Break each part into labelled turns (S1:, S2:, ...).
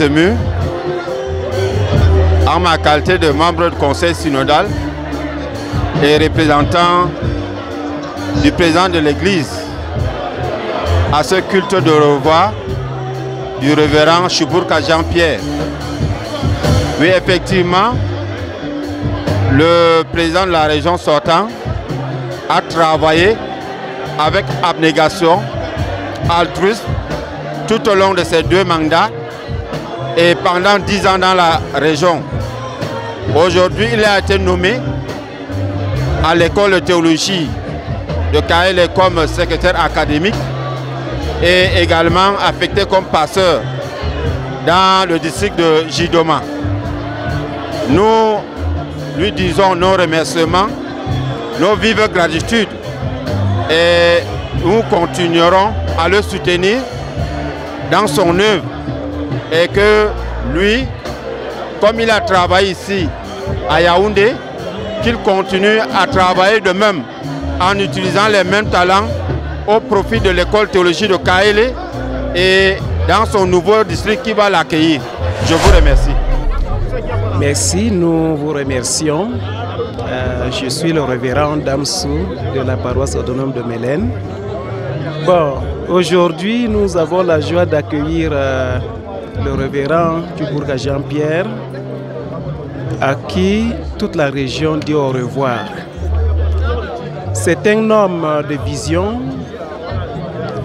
S1: mur, en ma qualité de membre du conseil synodal et représentant du président de l'Église à ce culte de revoir du révérend Chuburka Jean-Pierre. Oui, effectivement, le président de la région sortant a travaillé avec abnégation, altruisme, tout au long de ces 2 mandats et pendant 10 ans dans la région. Aujourd'hui, il a été nommé à l'école de théologie de Kaélé comme secrétaire académique et également affecté comme pasteur dans le district de Jidoma. Nous lui disons nos remerciements, nos vives gratitudes et nous continuerons à le soutenir dans son œuvre et que lui, comme il a travaillé ici à Yaoundé, qu'il continue à travailler de même en utilisant les mêmes talents au profit de l'école théologie de Kaélé et dans son nouveau district qui va l'accueillir. Je vous remercie.
S2: Merci, nous vous remercions. Je suis le révérend Damsou de la paroisse autonome de Mélène. Bon, aujourd'hui, nous avons la joie d'accueillir le révérend Chuburka Jean-Pierre, à qui toute la région dit au revoir. C'est un homme de vision,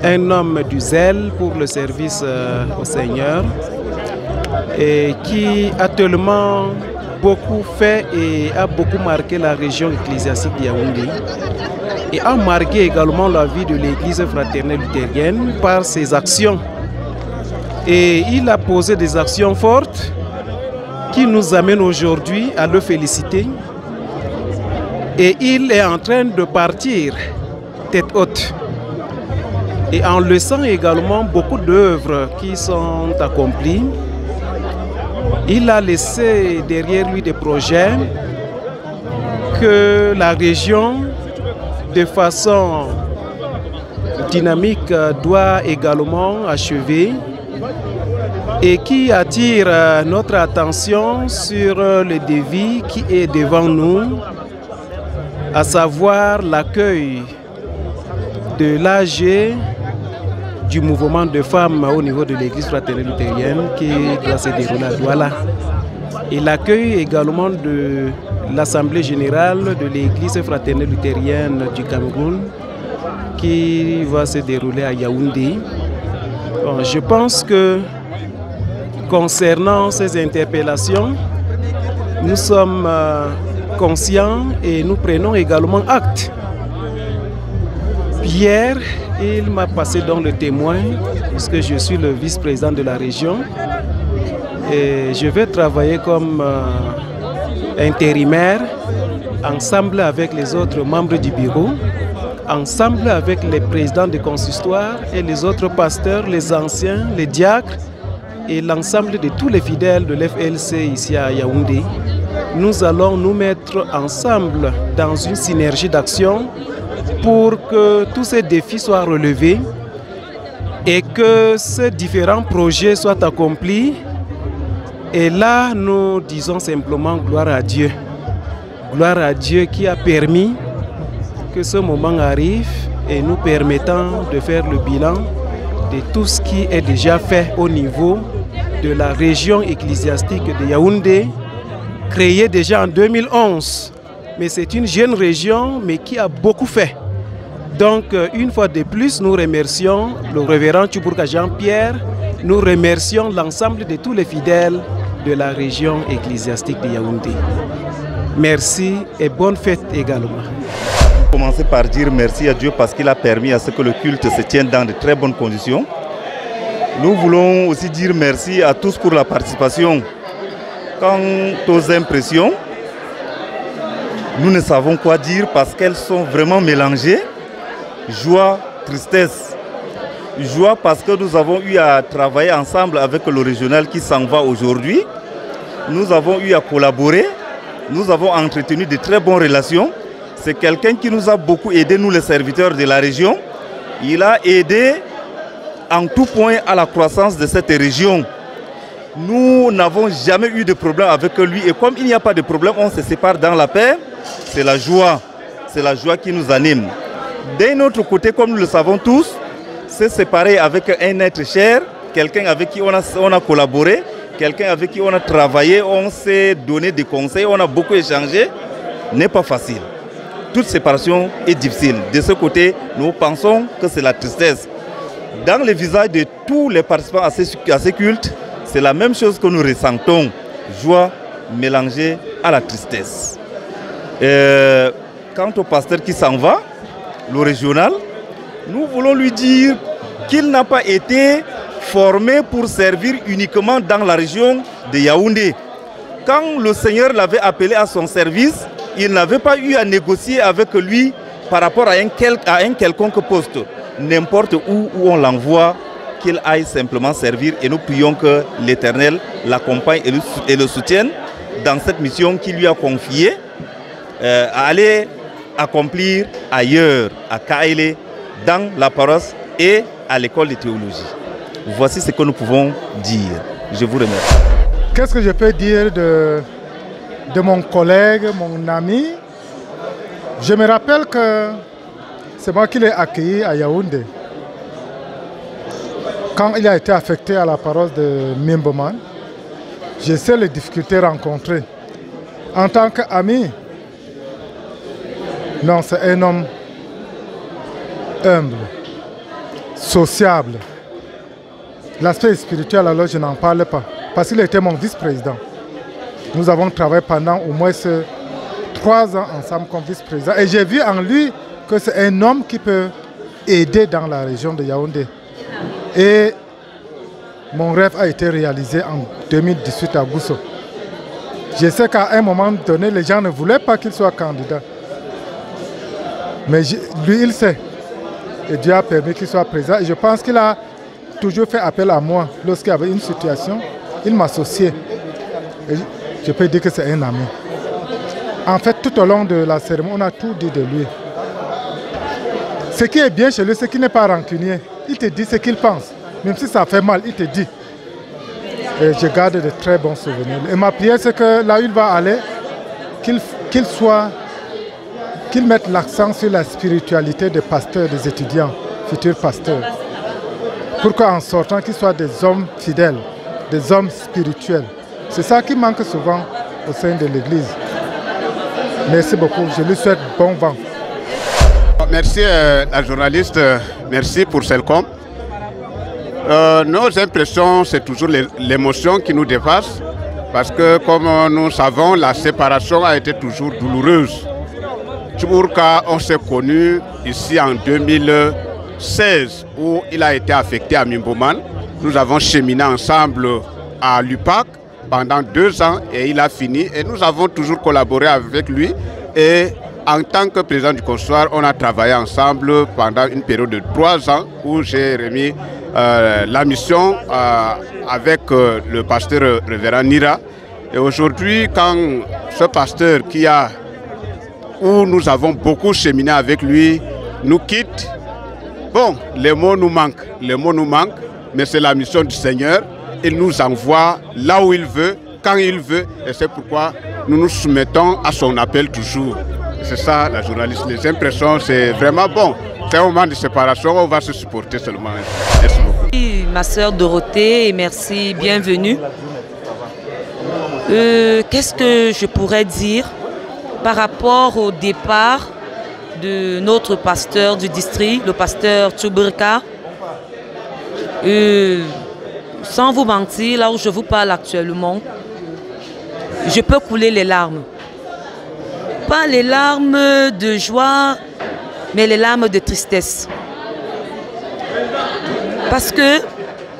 S2: un homme du zèle pour le service au Seigneur et qui a tellement beaucoup fait et a beaucoup marqué la région ecclésiastique de Yaoundé et a marqué également la vie de l'Église fraternelle luthérienne par ses actions. Et il a posé des actions fortes qui nous amènent aujourd'hui à le féliciter. Et il est en train de partir tête haute. Et en laissant également beaucoup d'œuvres qui sont accomplies, il a laissé derrière lui des projets que la région, de façon dynamique, doit également achever et qui attire notre attention sur le défi qui est devant nous, à savoir l'accueil de l'AG du mouvement de femmes au niveau de l'Église fraternelle luthérienne qui doit se dérouler à Douala. Et l'accueil également de l'Assemblée générale de l'Église fraternelle luthérienne du Cameroun qui va se dérouler à Yaoundé. Bon, je pense que concernant ces interpellations, nous sommes conscients et nous prenons également acte. Hier, il m'a passé dans le témoin, puisque je suis le vice-président de la région. Et je vais travailler comme intérimaire, ensemble avec les autres membres du bureau, ensemble avec les présidents des consistoires et les autres pasteurs, les anciens, les diacres et l'ensemble de tous les fidèles de l'FLC ici à Yaoundé. Nous allons nous mettre ensemble dans une synergie d'action pour que tous ces défis soient relevés et que ces différents projets soient accomplis. Et là, nous disons simplement gloire à Dieu. Gloire à Dieu qui a permis que ce moment arrive et nous permettant de faire le bilan de tout ce qui est déjà fait au niveau de la région ecclésiastique de Yaoundé, créée déjà en 2011. Mais c'est une jeune région, mais qui a beaucoup fait. Donc, une fois de plus, nous remercions le révérend Chuburka Jean-Pierre, nous remercions l'ensemble de tous les fidèles de la région ecclésiastique de Yaoundé. Merci et bonne fête également.
S3: Commencer par dire merci à Dieu parce qu'il a permis à ce que le culte se tienne dans de très bonnes conditions. Nous voulons aussi dire merci à tous pour la participation. Quant aux impressions, nous ne savons quoi dire parce qu'elles sont vraiment mélangées. Joie, tristesse. Joie parce que nous avons eu à travailler ensemble avec le régional qui s'en va aujourd'hui. Nous avons eu à collaborer. Nous avons entretenu de très bonnes relations. C'est quelqu'un qui nous a beaucoup aidé, nous les serviteurs de la région. Il a aidé en tout point à la croissance de cette région. nous n'avons jamais eu de problème avec lui. Et comme il n'y a pas de problème, on se sépare dans la paix. C'est la joie. C'est la joie qui nous anime. D'un autre côté, comme nous le savons tous, se séparer avec un être cher, quelqu'un avec qui on a collaboré, quelqu'un avec qui on a travaillé, on s'est donné des conseils, on a beaucoup échangé, n'est pas facile. Toute séparation est difficile. De ce côté, nous pensons que c'est la tristesse. Dans les visages de tous les participants à ces cultes, c'est la même chose que nous ressentons. Joie mélangée à la tristesse. Quant au pasteur qui s'en va, le régional, nous voulons lui dire qu'il n'a pas été formé pour servir uniquement dans la région de Yaoundé. Quand le Seigneur l'avait appelé à son service, il n'avait pas eu à négocier avec lui par rapport à un quelconque poste. N'importe où on l'envoie, qu'il aille simplement servir. Et nous prions que l'Éternel l'accompagne et le soutienne dans cette mission qu'il lui a confiée, à aller accomplir ailleurs, à Kaélé, dans la paroisse et à l'école de théologie. Voici ce que nous pouvons dire. Je vous remercie.
S4: Qu'est-ce que je peux dire de mon collègue, mon ami? Je me rappelle que c'est moi qui l'ai accueilli à Yaoundé. Quand il a été affecté à la paroisse de Mimboman, je sais les difficultés rencontrées. En tant qu'ami, non, c'est un homme humble, sociable. L'aspect spirituel, alors je n'en parle pas, parce qu'il était mon vice-président. Nous avons travaillé pendant au moins 3 ans ensemble comme vice-président. Et j'ai vu en lui que c'est un homme qui peut aider dans la région de Yaoundé. Et mon rêve a été réalisé en 2018 à Gousso. Je sais qu'à un moment donné, les gens ne voulaient pas qu'il soit candidat. Mais lui, il sait. Et Dieu a permis qu'il soit président. Et je pense qu'il a toujours fait appel à moi. Lorsqu'il y avait une situation, il m'associait. Et je peux dire que c'est un ami. En fait, tout au long de la cérémonie, on a tout dit de lui. Ce qui est bien chez lui, c'est qu'il n'est pas rancunier. Il te dit ce qu'il pense. Même si ça fait mal, il te dit. Et je garde de très bons souvenirs. Et ma prière, c'est que là où il va aller, qu'il mette l'accent sur la spiritualité des pasteurs, des étudiants, futurs pasteurs. Pour qu'en sortant, qu'ils soient des hommes fidèles, des hommes spirituels. C'est ça qui manque souvent au sein de l'Église. Merci beaucoup. Je lui souhaite bon vent.
S5: Merci la journaliste, merci pour Selcom. Nos impressions, c'est toujours l'émotion qui nous dépasse. Parce que comme nous savons, la séparation a été toujours douloureuse. Tchoubourka, on s'est connu ici en 2016 où il a été affecté à Mimboman. Nous avons cheminé ensemble à l'UPAC pendant 2 ans et il a fini. Et nous avons toujours collaboré avec lui. Et en tant que président du consistoire, on a travaillé ensemble pendant une période de 3 ans où j'ai remis la mission avec le pasteur révérend Nira. Et aujourd'hui, quand ce pasteur où nous avons beaucoup cheminé avec lui, nous quitte, bon, les mots nous manquent, mais c'est la mission du Seigneur. Il nous envoie là où il veut, quand il veut, et c'est pourquoi nous nous soumettons à son appel toujours. C'est ça, la journaliste. Les impressions, c'est vraiment bon. C'est un moment de séparation, on va se supporter seulement. Merci beaucoup.
S6: Ma sœur Dorothée, et merci, bienvenue. Qu'est-ce que je pourrais dire par rapport au départ de notre pasteur du district, le pasteur Tchoubourka? Sans vous mentir, là où je vous parle actuellement, je peux couler les larmes. Pas les larmes de joie, mais les larmes de tristesse. Parce que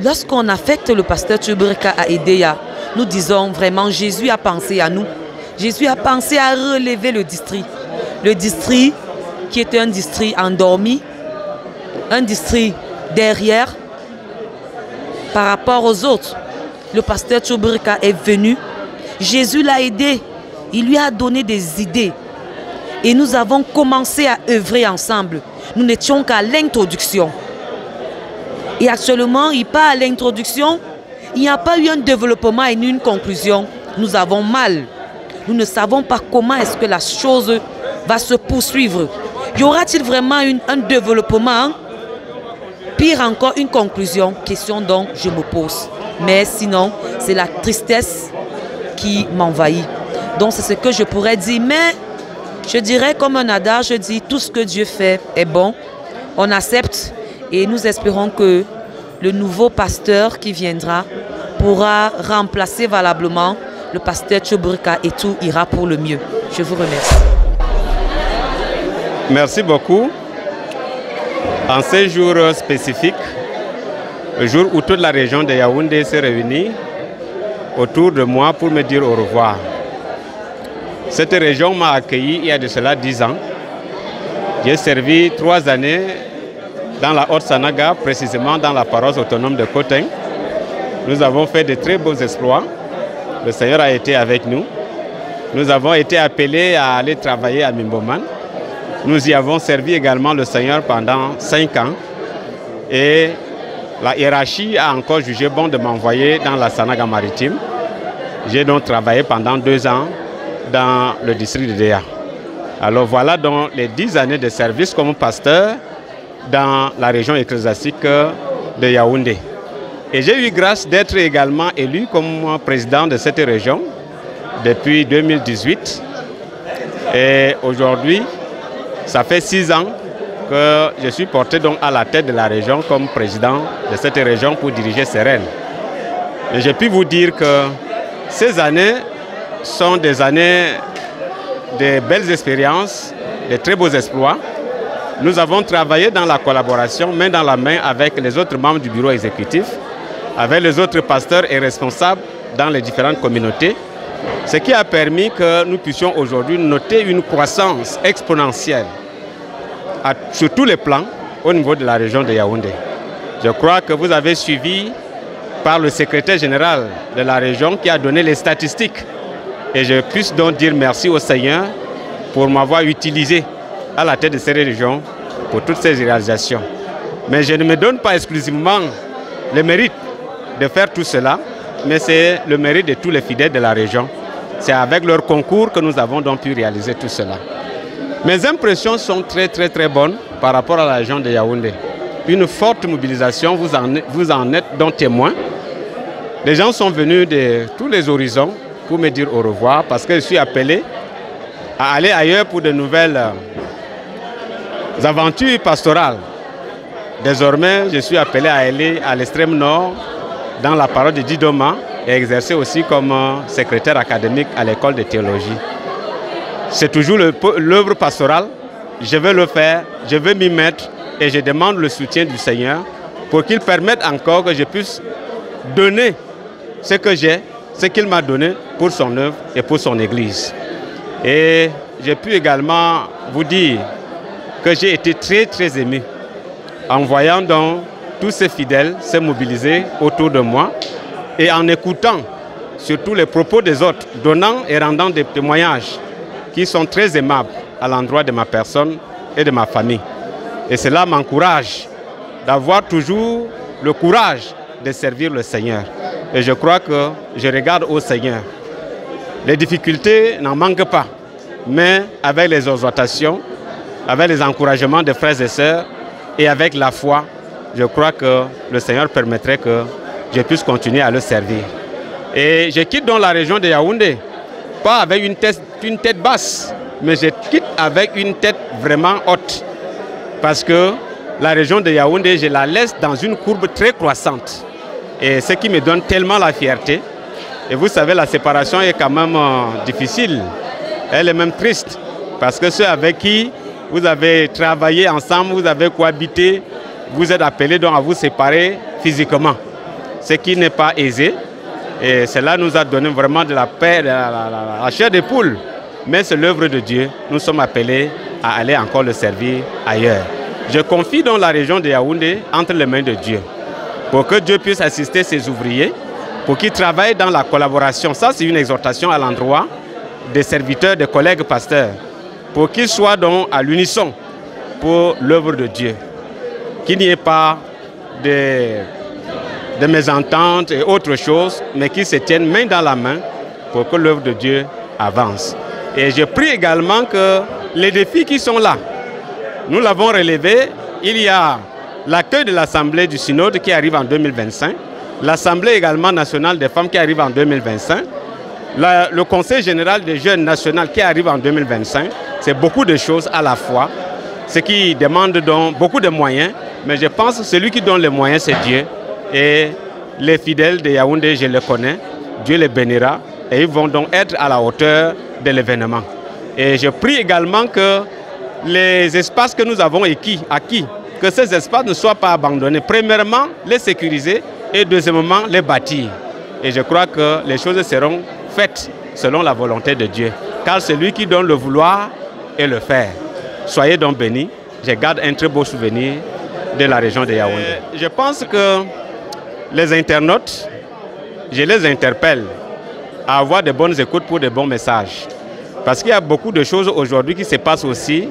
S6: lorsqu'on affecte le pasteur Tchoubourka à Edéa, nous disons vraiment Jésus a pensé à nous. Jésus a pensé à relever le district. Le district qui était un district endormi, un district derrière par rapport aux autres. Le pasteur Tchoubourka est venu. Jésus l'a aidé. Il lui a donné des idées. Et nous avons commencé à œuvrer ensemble. Nous n'étions qu'à l'introduction. Et actuellement, il part à l'introduction. Il n'y a pas eu un développement et ni une conclusion. Nous avons mal. Nous ne savons pas comment est-ce que la chose va se poursuivre. Y aura-t-il vraiment un développement? Pire encore, une conclusion, question dont je me pose. Mais sinon, c'est la tristesse qui m'envahit. Donc c'est ce que je pourrais dire. Mais je dirais comme un adage, je dis tout ce que Dieu fait est bon. On accepte et nous espérons que le nouveau pasteur qui viendra pourra remplacer valablement le pasteur Tchoubrika et tout ira pour le mieux. Je vous remercie.
S7: Merci beaucoup. En ces jours spécifiques, le jour où toute la région de Yaoundé s'est réunie autour de moi pour me dire au revoir. Cette région m'a accueilli il y a de cela 10 ans. J'ai servi 3 années dans la Haute-Sanaga, précisément dans la paroisse autonome de Koteng. Nous avons fait de très beaux exploits. Le Seigneur a été avec nous. Nous avons été appelés à aller travailler à Mimboman. Nous y avons servi également le Seigneur pendant 5 ans. Et la hiérarchie a encore jugé bon de m'envoyer dans la Sanaga maritime. J'ai donc travaillé pendant 2 ans dans le district de Déa. Alors voilà donc les 10 années de service comme pasteur dans la région ecclésiastique de Yaoundé. Et j'ai eu grâce d'être également élu comme président de cette région depuis 2018. Et aujourd'hui, ça fait 6 ans que je suis porté donc à la tête de la région comme président de cette région pour diriger Sérène. Et j'ai pu vous dire que ces années sont des années de belles expériences, de très beaux exploits. Nous avons travaillé dans la collaboration, main dans la main avec les autres membres du bureau exécutif, avec les autres pasteurs et responsables dans les différentes communautés, ce qui a permis que nous puissions aujourd'hui noter une croissance exponentielle sur tous les plans au niveau de la région de Yaoundé. Je crois que vous avez suivi par le secrétaire général de la région qui a donné les statistiques. Et je puisse donc dire merci au Seigneur pour m'avoir utilisé à la tête de cette région pour toutes ces réalisations. Mais je ne me donne pas exclusivement le mérite de faire tout cela, mais c'est le mérite de tous les fidèles de la région. C'est avec leur concours que nous avons donc pu réaliser tout cela. Mes impressions sont très bonnes par rapport à la région de Yaoundé. Une forte mobilisation, vous en êtes donc témoin. Les gens sont venus de tous les horizons pour me dire au revoir parce que je suis appelé à aller ailleurs pour de nouvelles aventures pastorales. Désormais, je suis appelé à aller à l'extrême nord dans la paroisse de Didoma et exercer aussi comme secrétaire académique à l'école de théologie. C'est toujours l'œuvre pastorale. Je vais le faire, je vais m'y mettre et je demande le soutien du Seigneur pour qu'il permette encore que je puisse donner ce que j'ai, ce qu'il m'a donné pour son œuvre et pour son Église. Et j'ai pu également vous dire que j'ai été très ému en voyant donc tous ces fidèles se mobiliser autour de moi et en écoutant surtout les propos des autres, donnant et rendant des témoignages qui sont très aimables à l'endroit de ma personne et de ma famille. Et cela m'encourage d'avoir toujours le courage de servir le Seigneur. Et je crois que je regarde au Seigneur. Les difficultés n'en manquent pas, mais avec les exhortations, avec les encouragements de frères et sœurs et avec la foi, je crois que le Seigneur permettrait que je puisse continuer à le servir. Et je quitte donc la région de Yaoundé, pas avec une tête basse, mais je quitte avec une tête vraiment haute. Parce que la région de Yaoundé, je la laisse dans une courbe très croissante. Et ce qui me donne tellement la fierté. Et vous savez, la séparation est quand même difficile. Elle est même triste. Parce que ceux avec qui vous avez travaillé ensemble, vous avez cohabité, vous êtes appelés donc à vous séparer physiquement. Ce qui n'est pas aisé. Et cela nous a donné vraiment de la paix, de la chair de poule. Mais c'est l'œuvre de Dieu. Nous sommes appelés à aller encore le servir ailleurs. Je confie donc la région de Yaoundé entre les mains de Dieu. Pour que Dieu puisse assister ses ouvriers, pour qu'ils travaillent dans la collaboration. Ça, c'est une exhortation à l'endroit des serviteurs, des collègues pasteurs. Pour qu'ils soient donc à l'unisson pour l'œuvre de Dieu. Qu'il n'y ait pas de de mésententes et autres choses, mais qui se tiennent main dans la main pour que l'œuvre de Dieu avance. Et je prie également que les défis qui sont là, nous l'avons relevé. Il y a l'accueil de l'Assemblée du Synode qui arrive en 2025, l'Assemblée également nationale des femmes qui arrive en 2025, le Conseil général des jeunes national qui arrive en 2025. C'est beaucoup de choses à la fois, ce qui demande donc beaucoup de moyens, mais je pense que celui qui donne les moyens, c'est Dieu. Et les fidèles de Yaoundé, je les connais, Dieu les bénira et ils vont donc être à la hauteur de l'événement. Et je prie également que les espaces que nous avons acquis, que ces espaces ne soient pas abandonnés. Premièrement, les sécuriser et deuxièmement, les bâtir. Et je crois que les choses seront faites selon la volonté de Dieu. Car c'est lui qui donne le vouloir et le faire. Soyez donc bénis. Je garde un très beau souvenir de la région de Yaoundé. Je pense que les internautes, je les interpelle à avoir de bonnes écoutes pour de bons messages. Parce qu'il y a beaucoup de choses aujourd'hui qui se passent aussi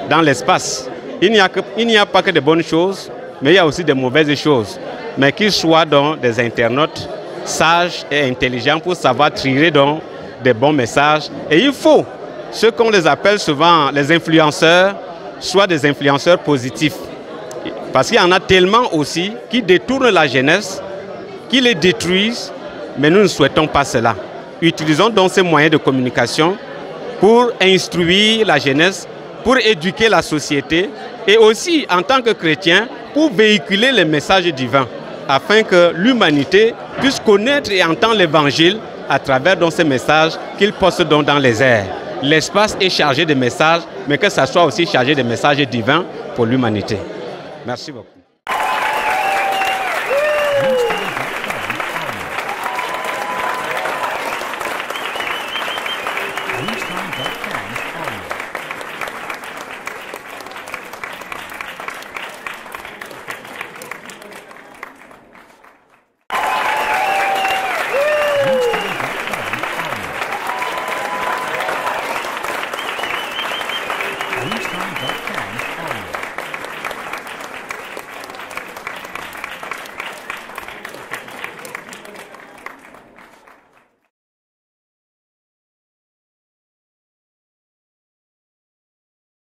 S7: dans l'espace. Il n'y a pas que de bonnes choses, mais il y a aussi de mauvaises choses. Mais qu'ils soient donc des internautes sages et intelligents pour savoir tirer donc des bons messages. Et il faut, ce qu'on les appelle souvent les influenceurs, soit des influenceurs positifs. Parce qu'il y en a tellement aussi qui détournent la jeunesse, qui les détruisent, mais nous ne souhaitons pas cela. Utilisons donc ces moyens de communication pour instruire la jeunesse, pour éduquer la société et aussi en tant que chrétien pour véhiculer les messages divins afin que l'humanité puisse connaître et entendre l'évangile à travers donc ces messages qu'ils postent donc dans les airs. L'espace est chargé de messages, mais que ça soit aussi chargé de messages divins pour l'humanité. Merci beaucoup.